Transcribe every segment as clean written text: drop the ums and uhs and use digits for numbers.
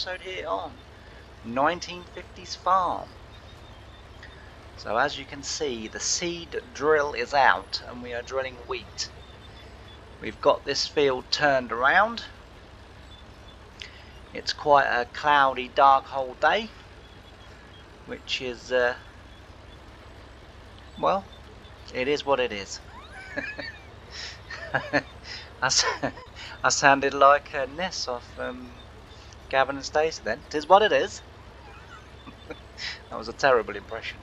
episode here on 1950's Farm. So as you can see, the seed drill is out and we are drilling wheat. We've got this field turned around. It's quite a cloudy, dark whole day, which is, well, it is what it is. I sounded like Ness off Gavin and Stacey then. It is what it is. That was a terrible impression.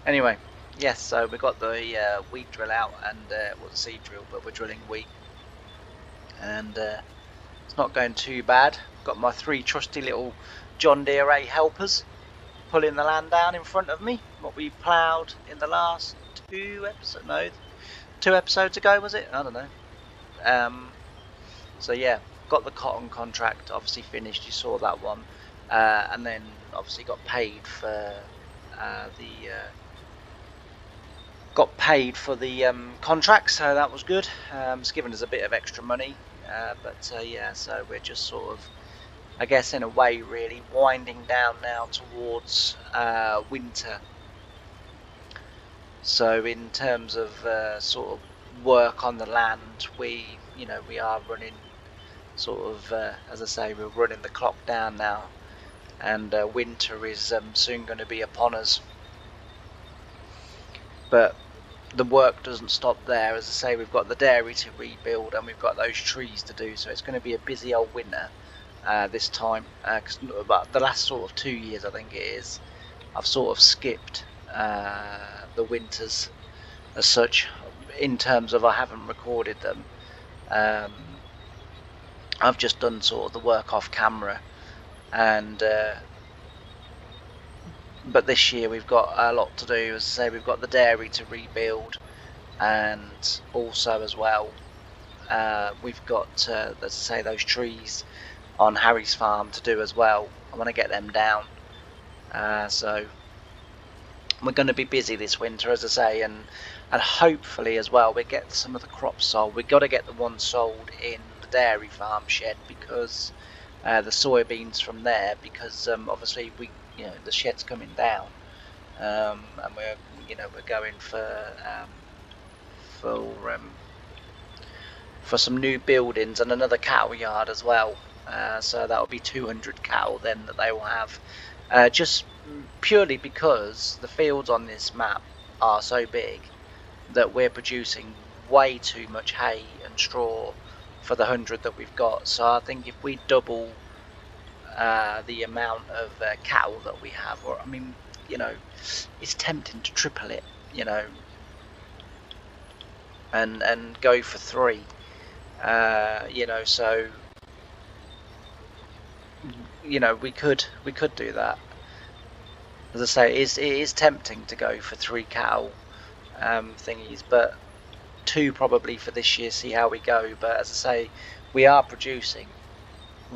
Anyway, yes, so we got the wheat drill out, and it was a seed drill, but we're drilling wheat. And it's not going too bad. Got my 3 trusty little John Deere A helpers pulling the land down in front of me. What we ploughed in the last 2 episodes ago, was it? I don't know. So yeah, got the cotton contract obviously finished. You saw that one, and then obviously got paid for the contract, so that was good. It's given us a bit of extra money, but yeah, so we're just sort of, I guess in a way, really winding down now towards winter. So in terms of sort of work on the land, we are running sort of, as I say, we're running the clock down now, and winter is soon going to be upon us. But the work doesn't stop there. As I say, we've got the dairy to rebuild and we've got those trees to do, so it's going to be a busy old winter this time, because the last sort of 2 years, I think it is, I've sort of skipped the winters as such, in terms of I haven't recorded them. I've just done sort of the work off camera, and but this year we've got a lot to do. As I say, we've got the dairy to rebuild, and also as well we've got, let's say, those trees on Harry's farm to do as well. I want to get them down, so we're going to be busy this winter, as I say, and hopefully as well we get some of the crops sold. We've got to get the one sold in the dairy farm shed, because the soybeans from there, because obviously the shed's coming down, and we're going for some new buildings and another cattle yard as well. So that'll be 200 cattle then that they will have, just purely because the fields on this map are so big that we're producing way too much hay and straw for the 100 that we've got. So I think if we double the amount of cattle that we have, or I mean, it's tempting to triple it, and go for 3, so we could do that. As I say, it is tempting to go for 3 cattle thingies, but 2 probably for this year, see how we go. But as I say, we are producing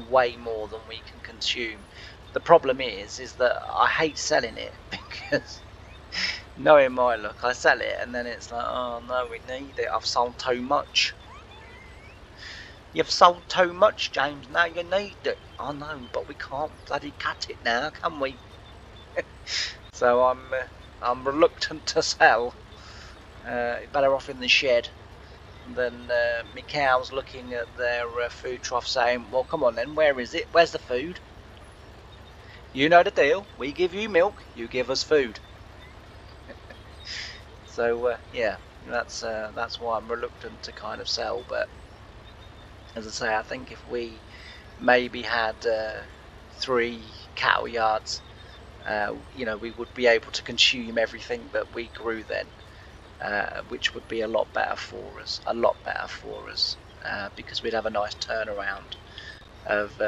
way more than we can consume. The problem is that I hate selling it, because knowing my luck, I sell it and then it's like, oh no, we need it, I've sold too much. You've sold too much, James, now you need it. I know, but we can't bloody cut it now, can we? So I'm reluctant to sell. Better off in the shed than my cows looking at their food trough saying, well, come on then, where is it? Where's the food? You know the deal. We give you milk, you give us food. So yeah, that's why I'm reluctant to kind of sell. But as I say, I think if we maybe had 3 cattle yards, we would be able to consume everything that we grew then, which would be a lot better for us, because we'd have a nice turnaround of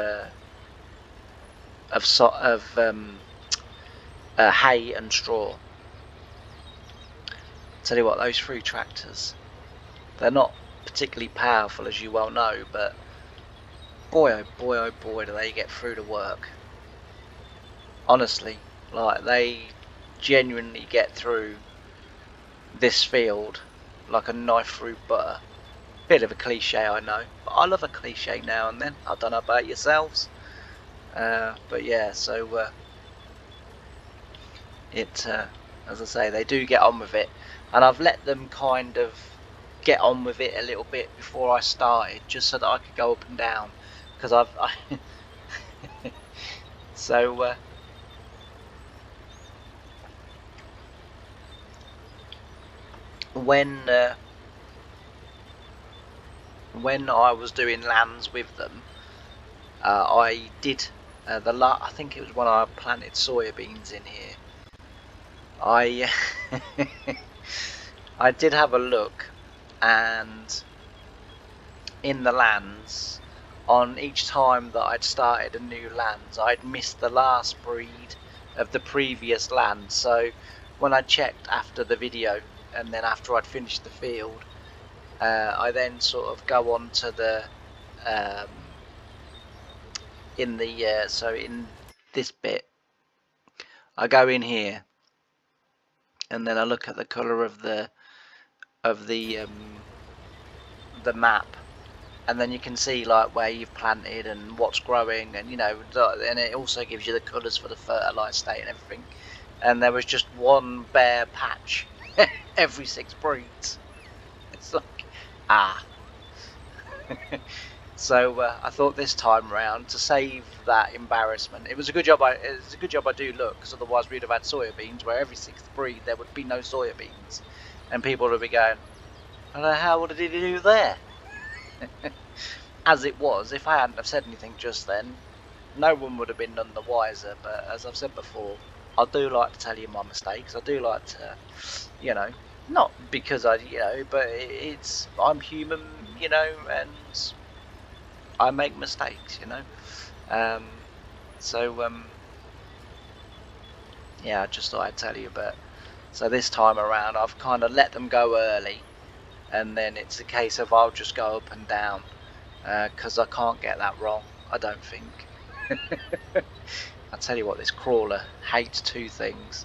hay and straw. Tell you what, those 3 tractors, they're not particularly powerful, as you well know, but boy oh boy oh boy do they get through the work. Honestly, like, they genuinely get through this field like a knife through butter. Bit of a cliche, I know, but I love a cliche now and then. I don't know about yourselves. But yeah, so it as I say, they do get on with it, and I've let them kind of get on with it a little bit before I started, just so that I could go up and down, because so when when I was doing lands with them, I did I think it was when I planted soybeans in here. I I did have a look, and in the lands, on each time that I'd started a new land, I'd missed the last breed of the previous land. So when I checked after the video, and then after I'd finished the field, I then sort of go on to the in the so in this bit, I go in here, and then I look at the colour of the map, and then you can see like where you've planted and what's growing, and and it also gives you the colours for the fertilised state and everything. And there was just one bare patch every 6 breeds. It's like, ah. So I thought this time round, to save that embarrassment, it was a good job. It's a good job I do look, because otherwise we'd have had soybeans where every 6th breed there would be no soybeans, and people would be going, "I don't know, how what did he do there?" As it was, if I hadn't have said anything just then, no one would have been none the wiser. But as I've said before, I do like to tell you my mistakes. I do like to, not because but I'm human, and I make mistakes, So yeah, I just thought I'd tell you. But so this time around, I've kind of let them go early, and then it's a case of I'll just go up and down, because I can't get that wrong, I don't think. I tell you what, this crawler hates 2 things: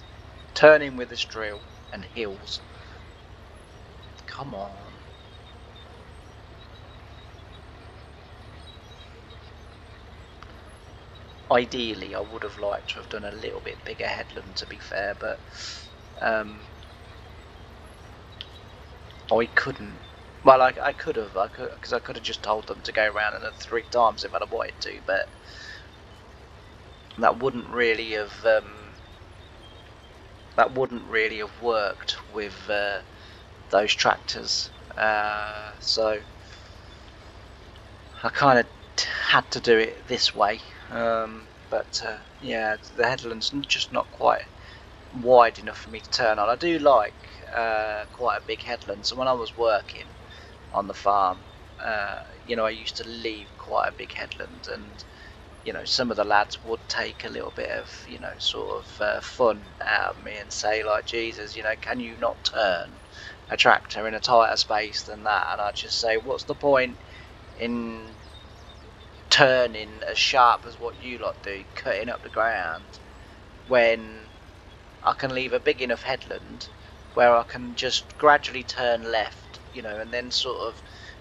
turning with this drill and hills. Come on. Ideally, I would have liked to have done a little bit bigger headland, to be fair, but I couldn't. Well, I could have, because I could have just told them to go around another 3 times if I'd have wanted to, but that wouldn't really have worked with those tractors. So I kind of had to do it this way. But yeah, the headland's just not quite wide enough for me to turn on. I do like quite a big headland, so when I was working on the farm, I used to leave quite a big headland, and some of the lads would take a little bit of sort of fun out of me and say, like, Jesus, can you not turn a tractor in a tighter space than that? And I'd just say, what's the point in turning as sharp as what you lot do, cutting up the ground, when I can leave a big enough headland where I can just gradually turn left, and then sort of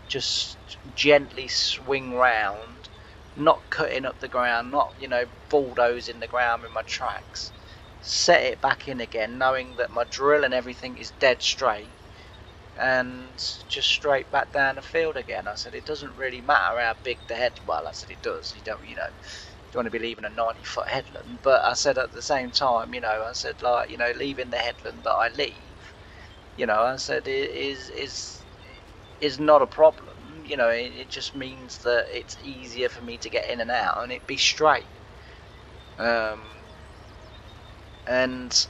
just gently swing round, not cutting up the ground, not bulldozing the ground with my tracks, set it back in again, knowing that my drill and everything is dead straight, and just straight back down the field again. I said, it doesn't really matter how big the head. Well, I said it does. You don't want to be leaving a 90-foot headland, but I said at the same time, I said, like, leaving the headland that I leave, I said it is not a problem. It just means that it's easier for me to get in and out, and it be straight. And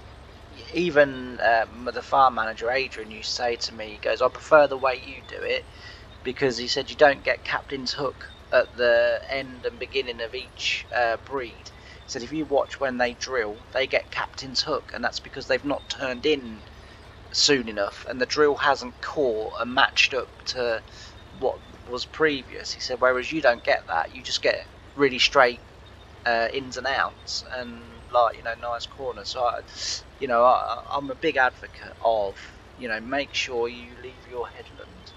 even the farm manager Adrian used to say to me, he goes, I prefer the way you do it, because he said you don't get captain's hook at the end and beginning of each breed. He said if you watch when they drill, they get captain's hook, and that's because they've not turned in soon enough, and the drill hasn't caught and matched up to what was previous. He said, whereas you don't get that, you just get really straight ins and outs, and like nice corners. So I'm a big advocate of make sure you leave your headland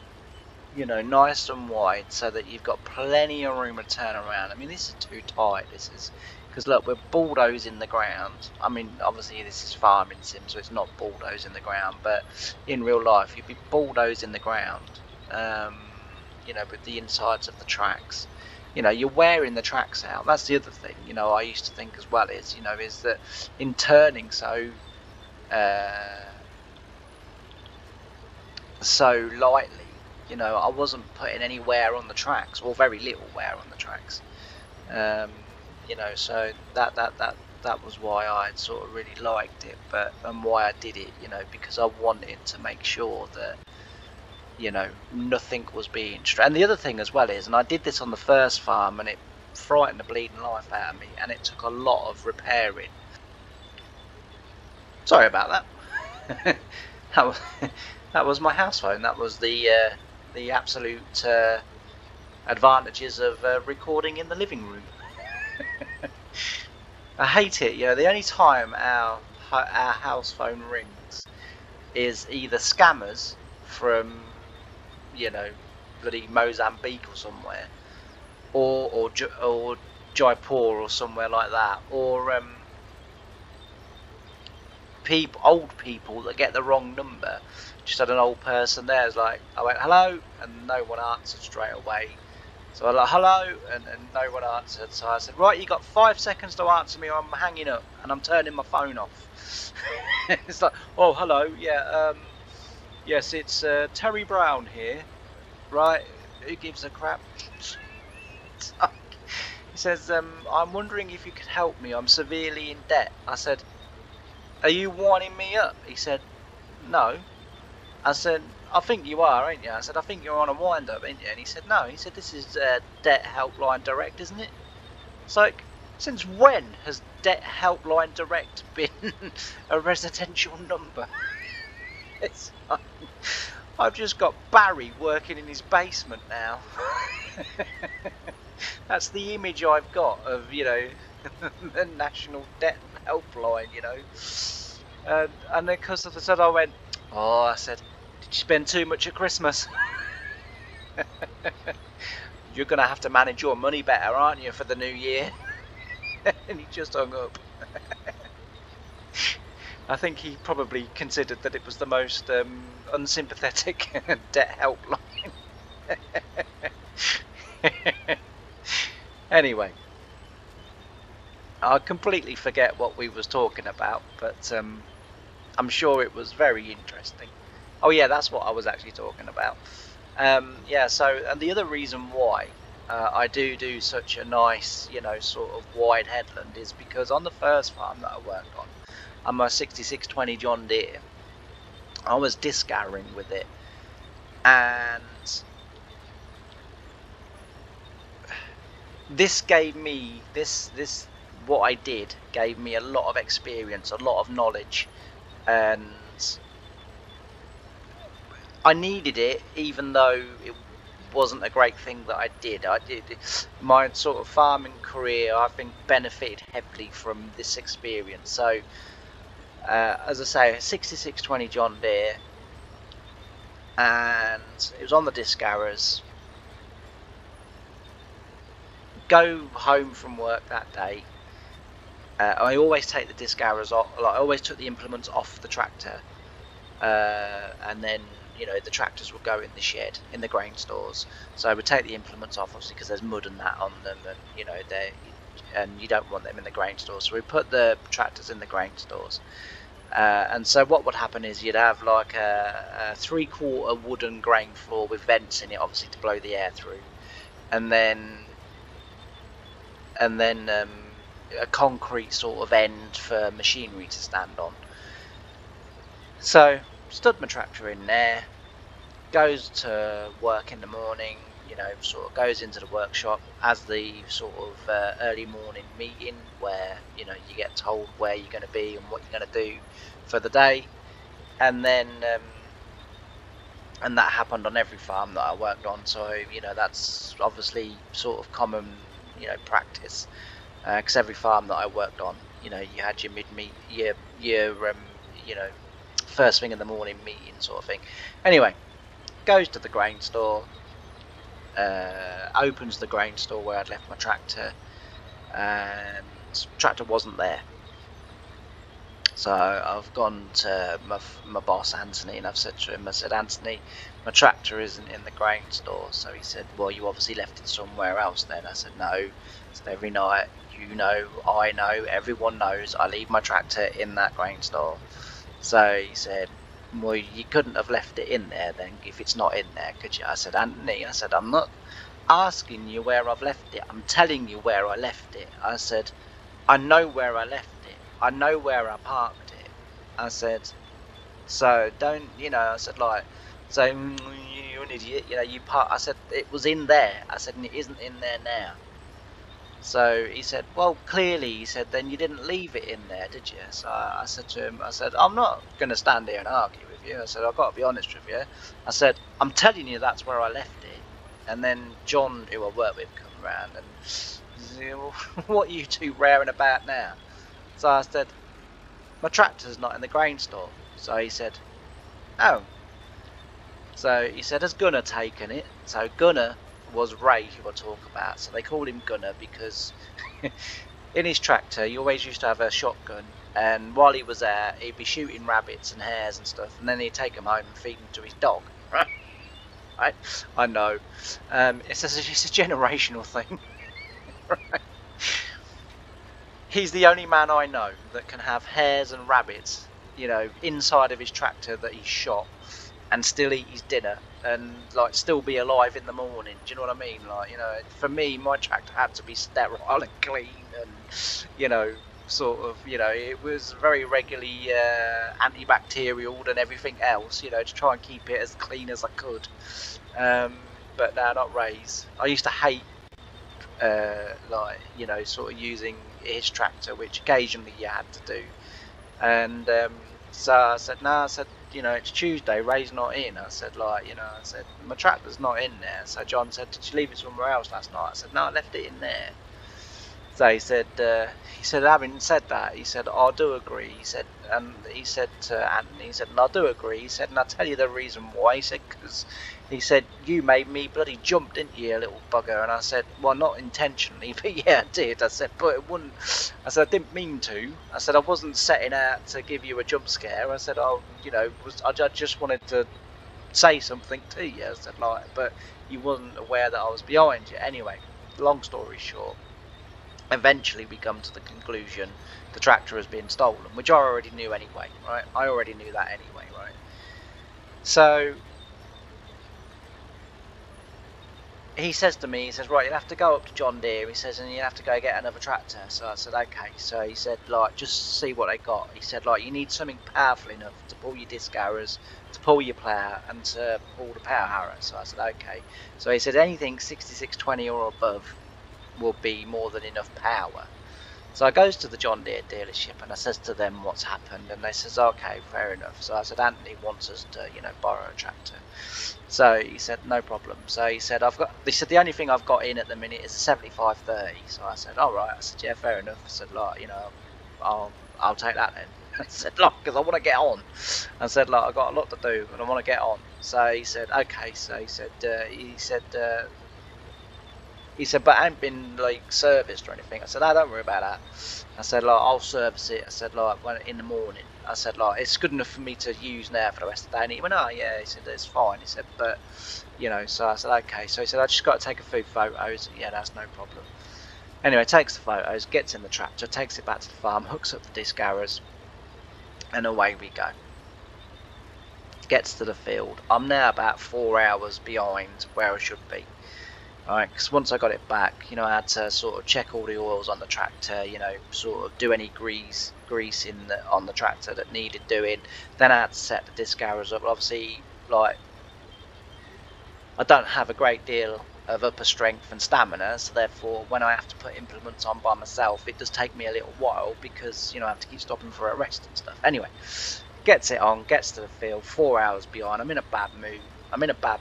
you know, nice and wide so that you've got plenty of room to turn around. I mean, this is too tight. This is because look, we're bulldozing the ground. I mean, obviously this is farming sim, so it's not bulldozing the ground, but in real life you'd be bulldozing the ground. You know, with the insides of the tracks. You know, you're wearing the tracks out. That's the other thing. You know, I used to think as well is, you know, is that in turning so lightly, you know, I wasn't putting any wear on the tracks, or very little wear on the tracks. You know, so that was why I sort of really liked it, and why I did it, you know, because I wanted to make sure that, you know, nothing was being and the other thing as well is, and I did this on the first farm, and it frightened the bleeding life out of me, and it took a lot of repairing. Sorry about that. that was my house phone. That was the absolute advantages of recording in the living room. I hate it. You know, the only time our house phone rings is either scammers from, you know, bloody Mozambique or somewhere, or Jaipur or somewhere like that, or old people that get the wrong number. Just had an old person there. It's like, I went hello, and no one answered straight away. So I was like, hello, and no one answered. So I said, right, you got 5 seconds to answer me, or I'm hanging up and I'm turning my phone off. It's like, oh, hello, yeah, yes, it's Terry Brown here, right? Who gives a crap? He says, I'm wondering if you could help me. I'm severely in debt. I said, are you winding me up? He said, no. I said, I think you are, ain't you? I said, I think you're on a wind-up, ain't you? And he said, no. He said, this is Debt Helpline Direct, isn't it? It's like, since when has Debt Helpline Direct been a residential number? It's like, I've just got Barry working in his basement now. That's the image I've got of, you know, the National Debt Helpline, you know. And then because of the said, I went, oh, I said, did you spend too much at Christmas? You're going to have to manage your money better, aren't you, for the new year? And he just hung up. I think he probably considered that it was the most unsympathetic debt helpline. Anyway, I completely forget what we was talking about, but I'm sure it was very interesting. Oh yeah, that's what I was actually talking about. Yeah, so, and the other reason why I do such a nice, you know, sort of wide headland is because on the first farm that I worked on my 6620 John Deere, I was discarring with it, and this gave me this what I did gave me a lot of experience, a lot of knowledge, and I needed it, even though it wasn't a great thing that I did. My sort of farming career, I think, benefited heavily from this experience. So, as I say, 6620 John Deere, and it was on the disc arrows. Go home from work that day. I always take the disc arrows off. Like, I always took the implements off the tractor, and then, you know, the tractors would go in the shed in the grain stores. So I would take the implements off, obviously, because there's mud and that on them, and you know, and you don't want them in the grain stores. So we put the tractors in the grain stores. And so what would happen is you'd have like a 3/4 wooden grain floor with vents in it, obviously, to blow the air through, and then a concrete sort of end for machinery to stand on. So stood my tractor in there, goes to work in the morning, you know, sort of goes into the workshop as the sort of early morning meeting where, you know, you get told where you're going to be and what you're going to do for the day. And then and that happened on every farm that I worked on, so, you know, that's obviously sort of common, you know, practice, because every farm that I worked on, you know, you had your your you know, first thing in the morning meeting sort of thing. Anyway, goes to the grain store, opens the grain store where I'd left my tractor, and tractor wasn't there. So I've gone to my boss Anthony, and I've said to him, I said, Anthony, my tractor isn't in the grain store. So he said, well, you obviously left it somewhere else then. I said, no. I said, every night, you know, I know, everyone knows I leave my tractor in that grain store. So he said, well, you couldn't have left it in there then if it's not in there, could you? I said, Anthony, I said, I'm not asking you where I've left it. I'm telling you where I left it. I said, I know where I left it. I know where I parked it. I said, so don't, you know, I said, like, so you're an idiot, you know, you park. I said, it was in there. I said, and it isn't in there now. So he said, well, clearly, he said, then you didn't leave it in there, did you? So I said to him, I said, I'm not going to stand here and argue with you. I said, I've got to be honest with you. I said, I'm telling you that's where I left it. And then John, who I work with, come round and said, well, what are you two raring about now? So I said, my tractor's not in the grain store. So he said, oh. So he said, has Gunnar taken it? So Gunnar was Ray, who I talk about. So they call him Gunnar because in his tractor he always used to have a shotgun, and while he was there he'd be shooting rabbits and hares and stuff, and then he'd take them home and feed them to his dog. Right? I know. It's a generational thing. Right? He's the only man I know that can have hares and rabbits, you know, inside of his tractor that he's shot, and still eat his dinner and like still be alive in the morning. Do you know what I mean? Like, you know, for me, my tractor had to be sterile and clean, and you know, sort of, you know, it was very regularly antibacterial and everything else, you know, to try and keep it as clean as I could. But no, not Ray's. I used to hate like, you know, sort of using his tractor, which occasionally you had to do. And so I said, no, I said, you know, it's Tuesday, Ray's not in. I said, like, you know, I said, my tractor's not in there. So John said, did you leave it somewhere else last night? I said, no, I left it in there. So he said, having said that, he said, I do agree. He said, and he said to Anthony, he said, and I do agree. He said, and I'll tell you the reason why. He said, because he said, you made me bloody jump, didn't you, little bugger? And I said, well, not intentionally, but yeah, I did. I said, but it wouldn't. I said, I didn't mean to. I said, I wasn't setting out to give you a jump scare. I said, oh, you know, I just wanted to say something to you. I said, like, but you wasn't aware that I was behind you. Anyway, long story short, eventually we come to the conclusion the tractor has been stolen, which I already knew anyway, right? I already knew that anyway, right? So he says to me, he says, right, you'll have to go up to John Deere, he says, and you have to go get another tractor. So I said, okay. So he said, like, just see what they got. He said, like, you need something powerful enough to pull your disc harrows, to pull your plough, and to pull the power harrow. So I said, okay. So he said, anything 6620 or above will be more than enough power. So I goes to the John Deere dealership and I says to them what's happened, and they says, okay, fair enough. So I said, Anthony wants us to, you know, borrow a tractor. So he said, no problem. So he said, the only thing I've got in at the minute is a 7530. So I said, all right. I said, yeah, fair enough. I said, like, you know, I'll take that then. I said, look, because I want to get on. I said, like, I've got a lot to do and I want to get on. So he said, okay. So he said, but I ain't been like serviced or anything. I said, no, don't worry about that. I said, like, I'll service it. I said, like, in the morning. I said, like, it's good enough for me to use now for the rest of the day. And he went, oh yeah. He said, it's fine. He said, but you know. So I said, okay. So he said, I just got to take a few photos. Yeah, that's no problem. Anyway, takes the photos, gets in the tractor, takes it back to the farm, hooks up the disc harrows, and away we go. Gets to the field. I'm now about 4 hours behind where I should be. Alright, because once I got it back, you know, I had to sort of check all the oils on the tractor, you know, sort of do any grease on the tractor that needed doing. Then I had to set the disc harrows up. Obviously, like, I don't have a great deal of upper strength and stamina, so therefore when I have to put implements on by myself, it does take me a little while because, you know, I have to keep stopping for a rest and stuff. Anyway, gets it on, gets to the field, 4 hours behind. I'm in a bad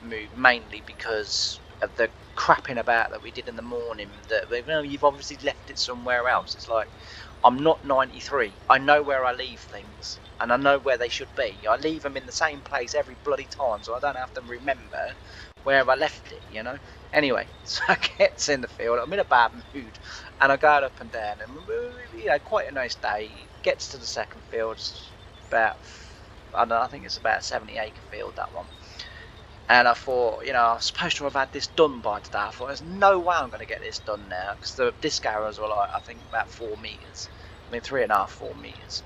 mood mainly because of the crapping about that we did in the morning, that, well, you've obviously left it somewhere else. It's like, I'm not 93. I know where I leave things. and I know where they should be. I leave them in the same place every bloody time, so I don't have to remember where I left it, you know. Anyway, so I get in the field. I'm in a bad mood, and I go up and down, and quite a nice day. Gets to the second field, about I don't know, I think it's about a 70-acre field, that one. And I thought, I was supposed to have had this done by today. I thought, there's no way I'm going to get this done now, because the disc arrows were like, I think about 4 meters. I mean, 3.5, 4 meters.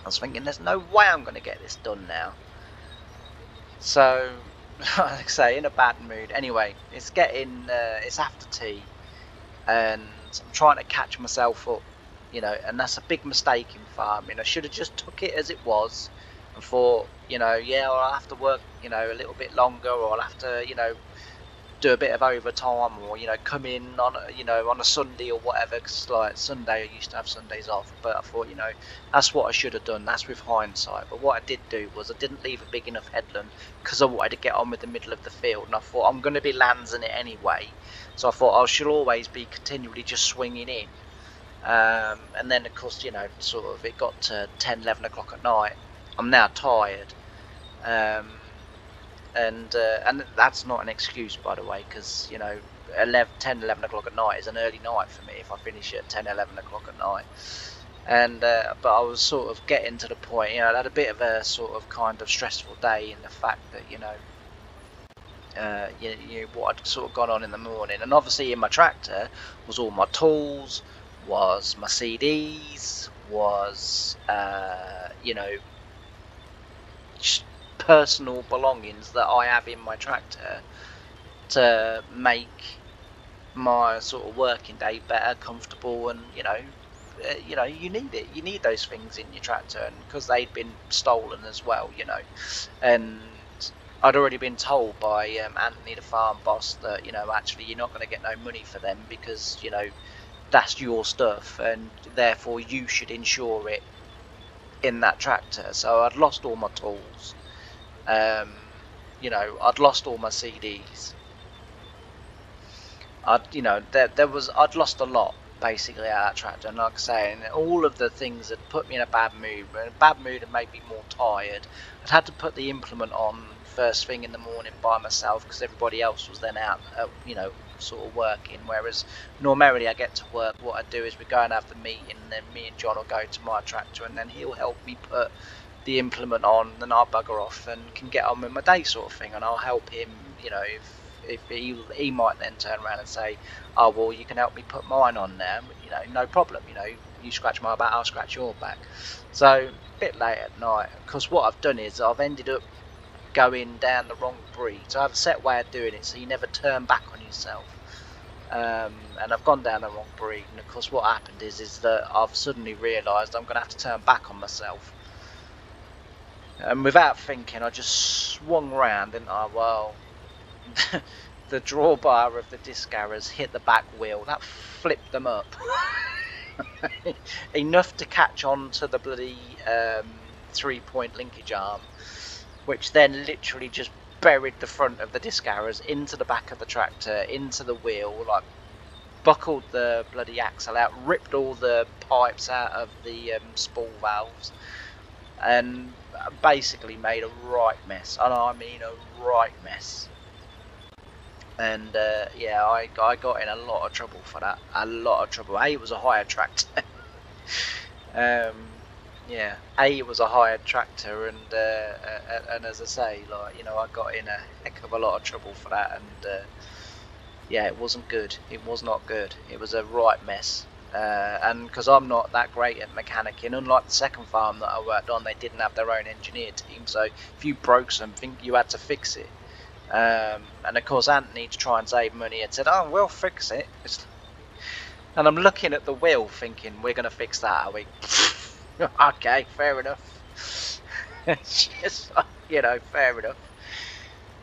I was thinking, there's no way I'm going to get this done now. So, like I say, in a bad mood. Anyway, it's it's after tea, and I'm trying to catch myself up, and that's a big mistake in farming. I should have just took it as it was and thought, I'll have to work, a little bit longer, or I'll have to, do a bit of overtime, or come in on on a Sunday or whatever, because like Sunday I used to have Sundays off, but I thought that's what I should have done. That's with hindsight. But what I did do was I didn't leave a big enough headland, because I wanted to get on with the middle of the field, and I thought I'm going to be landsing it anyway, so I thought I should always be continually just swinging in. And then of course sort of it got to 10, 11 o'clock at night. I'm now tired, and that's not an excuse, by the way, because 10, 11 o'clock at night is an early night for me if I finish at 10, 11 o'clock at night. And but I was sort of getting to the point, I had a bit of a sort of kind of stressful day in the fact that what had sort of gone on in the morning, and obviously in my tractor was all my tools, was my CDs, was personal belongings that I have in my tractor to make my sort of working day better, comfortable, and you need it. You need those things in your tractor, and because they'd been stolen as well, and I'd already been told by Anthony, the farm boss, that actually you're not going to get no money for them, because that's your stuff, and therefore you should insure it in that tractor. So I'd lost all my tools. I'd lost all my CDs. I'd lost a lot basically out of that tractor, and like I say, and all of the things that put me in a bad mood, and made me more tired. I'd had to put the implement on first thing in the morning by myself, because everybody else was then out, sort of working. Whereas normally I get to work, what I do is we go and have the meeting, and then me and John will go to my tractor, and then he'll help me put the implement on, then I'll bugger off and can get on with my day, sort of thing, and I'll help him. If he might then turn around and say, oh well, you can help me put mine on now, no problem, you scratch my back, I'll scratch your back. So a bit late at night, because what I've done is I've ended up going down the wrong breed. So I have a set way of doing it, so you never turn back on yourself. And I've gone down the wrong breed, and of course what happened is that I've suddenly realised I'm going to have to turn back on myself. And without thinking, I just swung round, didn't I? Well, the drawbar of the disc arrows hit the back wheel. That flipped them up. Enough to catch on to the bloody 3-point linkage arm, which then literally just buried the front of the disc arrows into the back of the tractor, into the wheel, like buckled the bloody axle out, ripped all the pipes out of the spool valves, and basically made a right mess. And I mean a right mess. And I got in a lot of trouble for that. A lot of trouble. It was a hired tractor. It was a hired tractor, and as I say, I got in a heck of a lot of trouble for that, and it wasn't good. It was not good. It was a right mess. And because I'm not that great at mechanicking, unlike the second farm that I worked on, they didn't have their own engineer team, so if you broke something, you had to fix it. And of course Anthony, to try and save money, had said, oh, we'll fix it. And I'm looking at the wheel thinking, we're going to fix that, are we? Okay, fair enough. It's just, fair enough.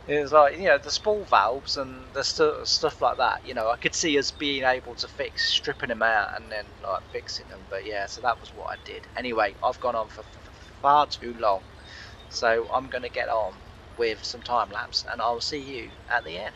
It was like, the spool valves and the stuff like that, I could see us being able to fix, stripping them out and then like fixing them. But so that was what I did. Anyway, I've gone on for far too long, so I'm going to get on with some time lapse, and I'll see you at the end.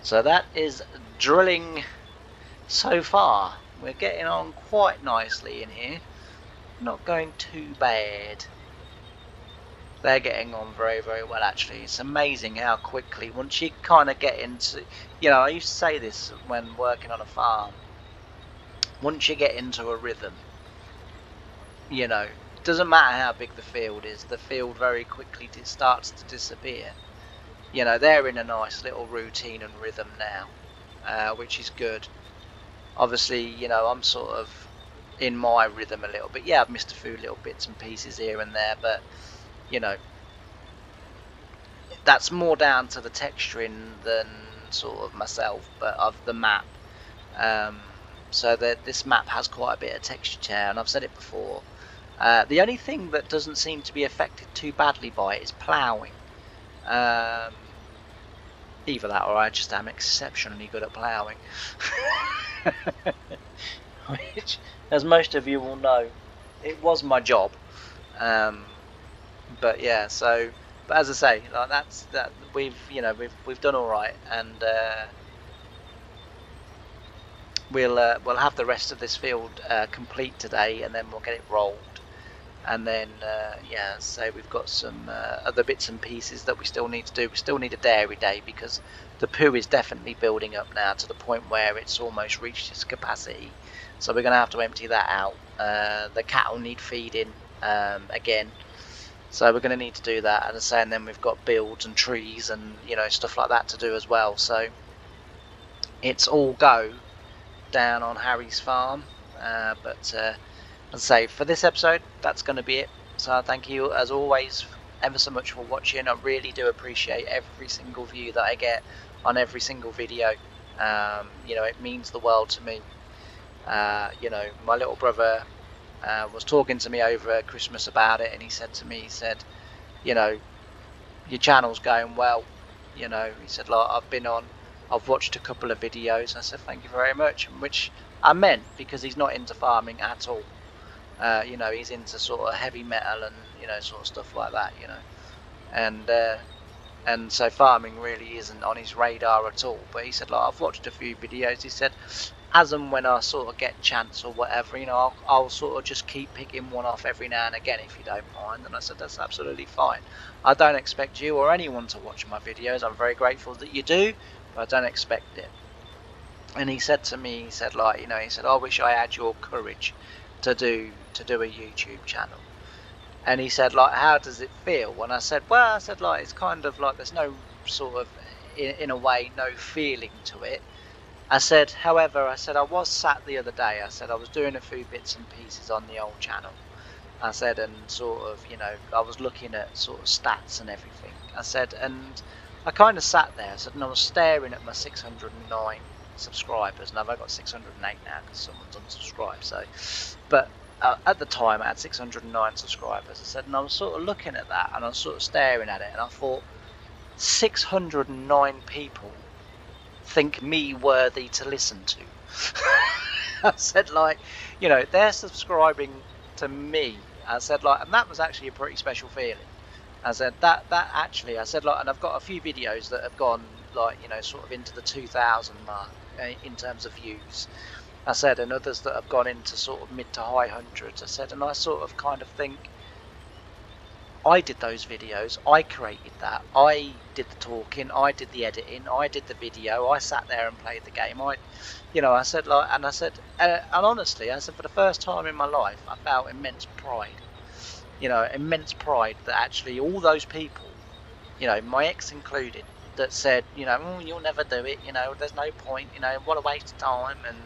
So that is drilling so far. We're getting on quite nicely in here. Not going too bad. They're getting on very, very well, actually. It's amazing how quickly, once you kind of get into, I used to say this when working on a farm, once you get into a rhythm, doesn't matter how big the field is, the field very quickly starts to disappear. They're in a nice little routine and rhythm now, which is good. Obviously, I'm sort of in my rhythm a little bit. Yeah, I've missed a few little bits and pieces here and there, but, that's more down to the texturing than sort of myself, but of the map. So that this map has quite a bit of texture, and I've said it before. The only thing that doesn't seem to be affected too badly by it is ploughing. Either that or I just am exceptionally good at ploughing. Which, as most of you will know, it was my job. But yeah, but as I say, like that we've done all right, and we'll have the rest of this field complete today, and then we'll get it rolled. And then so we've got some other bits and pieces that we still need to do. We still need a dairy day because the poo is definitely building up now to the point where it's almost reached its capacity. So we're going to have to empty that out. The cattle need feeding again. So we're going to need to do that, as I say, and then we've got builds and trees and stuff like that to do as well. So it's all go down on Harry's farm, but as I say, for this episode, that's going to be it. So thank you as always ever so much for watching. I really do appreciate every single view that I get on every single video. It means the world to me. My little brother was talking to me over Christmas about it, and he said to me, your channel's going well. He said, like, I've watched a couple of videos. I said, thank you very much, which I meant because he's not into farming at all. He's into sort of heavy metal and sort of stuff like that. And so farming really isn't on his radar at all. But he said, like, I've watched a few videos. He said, as and when I sort of get chance or whatever, I'll sort of just keep picking one off every now and again if you don't mind. And I said, that's absolutely fine. I don't expect you or anyone to watch my videos. I'm very grateful that you do, but I don't expect it. And he said to me, he said, I wish I had your courage to do a YouTube channel. And he said, like, how does it feel? And I said, like, it's kind of like there's no sort of, in a way, no feeling to it. I said, however, I was sat the other day, I was doing a few bits and pieces on the old channel. I said, and sort of, I was looking at sort of stats and everything. I said, and I kind of sat there, and I was staring at my 609 subscribers, and I've got 608 now because someone's unsubscribed. So, but at the time I had 609 subscribers. I said, and I was sort of looking at that, and I was sort of staring at it, and I thought, 609 people think me worthy to listen to. I said, like, they're subscribing to me. I said, like, and that was actually a pretty special feeling. I said that actually, I said, like, and I've got a few videos that have gone, like, sort of into the 2,000 mark in terms of views. I said, and others that have gone into sort of mid to high hundreds. I said, and I sort of kind of think, I did those videos, I created that, I did the talking, I did the editing, I did the video, I sat there and played the game. I said, like, and I said, and honestly, I said, for the first time in my life, I felt immense pride. Immense pride that actually all those people, my ex included, that said, you'll never do it, there's no point, what a waste of time, and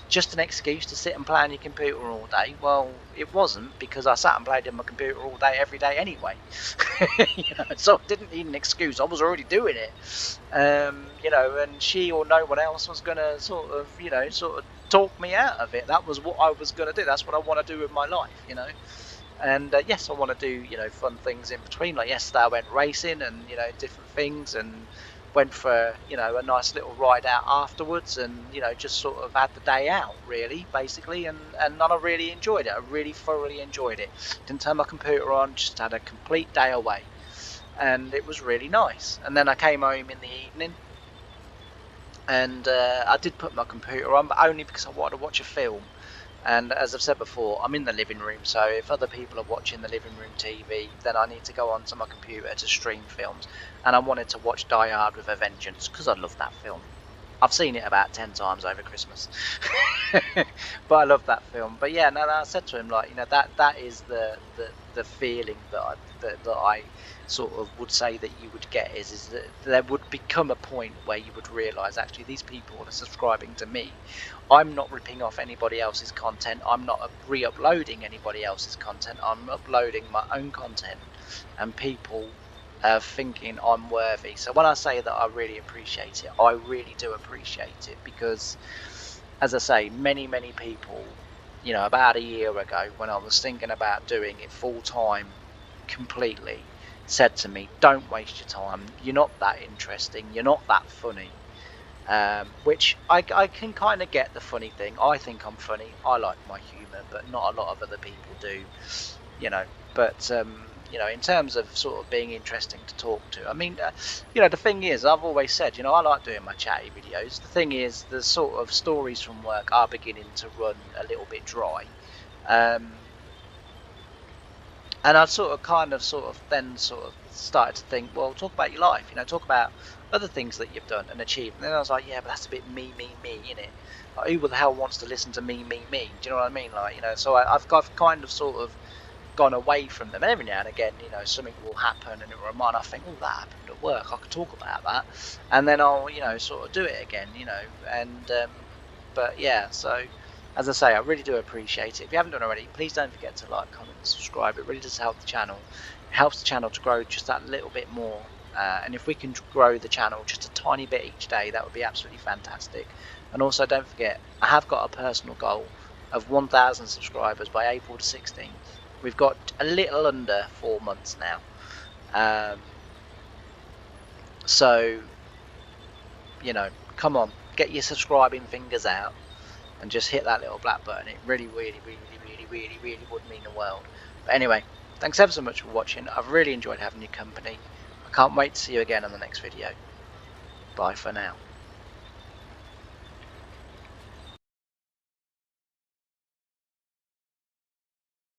just an excuse to sit and play on your computer all day. Well, it wasn't, because I sat and played on my computer all day, every day anyway. So I didn't need an excuse, I was already doing it. And she or no one else was going to sort of talk me out of it. That was what I was going to do, that's what I want to do with my life, And yes, I want to do fun things in between. Like yesterday, I went racing and different things, and went for a nice little ride out afterwards, and just sort of had the day out really, basically, and I really enjoyed it. I really thoroughly enjoyed it. Didn't turn my computer on, just had a complete day away, and it was really nice. And then I came home in the evening, and I did put my computer on, but only because I wanted to watch a film. And as I've said before, I'm in the living room, so if other people are watching the living room TV, then I need to go onto my computer to stream films. And I wanted to watch Die Hard with a Vengeance because I love that film. I've seen it about 10 times over Christmas, but I love that film. But yeah, no, I said to him, like, you know, that is the feeling that I sort of would say that you would get is that there would become a point where you would realise actually these people are subscribing to me. I'm not ripping off anybody else's content. I'm not re-uploading anybody else's content. I'm uploading my own content, and people thinking I'm worthy. So when I say that I really appreciate it, I really do appreciate it, because as I say, many people, you know, about a year ago when I was thinking about doing it full time completely, said to me, don't waste your time, you're not that interesting, you're not that funny. Which I can kind of get the funny thing. I think I'm funny, I like my humour, but not a lot of other people do, you know. But you know, in terms of sort of being interesting to talk to, I mean, you know, the thing is, I've always said, you know, I like doing my chatty videos. The thing is, the sort of stories from work are beginning to run a little bit dry. And I sort of then sort of started to think, well, talk about your life, you know, talk about other things that you've done and achieved. And then I was like, yeah, but that's a bit me, innit? Like, who the hell wants to listen to me? Do you know what I mean? Like, you know, so I've kind of sort of gone away from them. And every now and again, you know, something will happen and it will remind. I think, oh, that happened at work. I could talk about that, and then I'll, you know, sort of do it again, you know. And but yeah, so as I say, I really do appreciate it. If you haven't done already, please don't forget to like, comment, and subscribe. It really does help the channel. It helps the channel to grow just that little bit more. And if we can grow the channel just a tiny bit each day, that would be absolutely fantastic. And also, don't forget, I have got a personal goal of 1,000 subscribers by April the 16th. We've got a little under 4 months now. So, you know, come on, get your subscribing fingers out and just hit that little black button. It really would mean the world. But anyway, thanks ever so much for watching. I've really enjoyed having your company. I can't wait to see you again on the next video. Bye for now.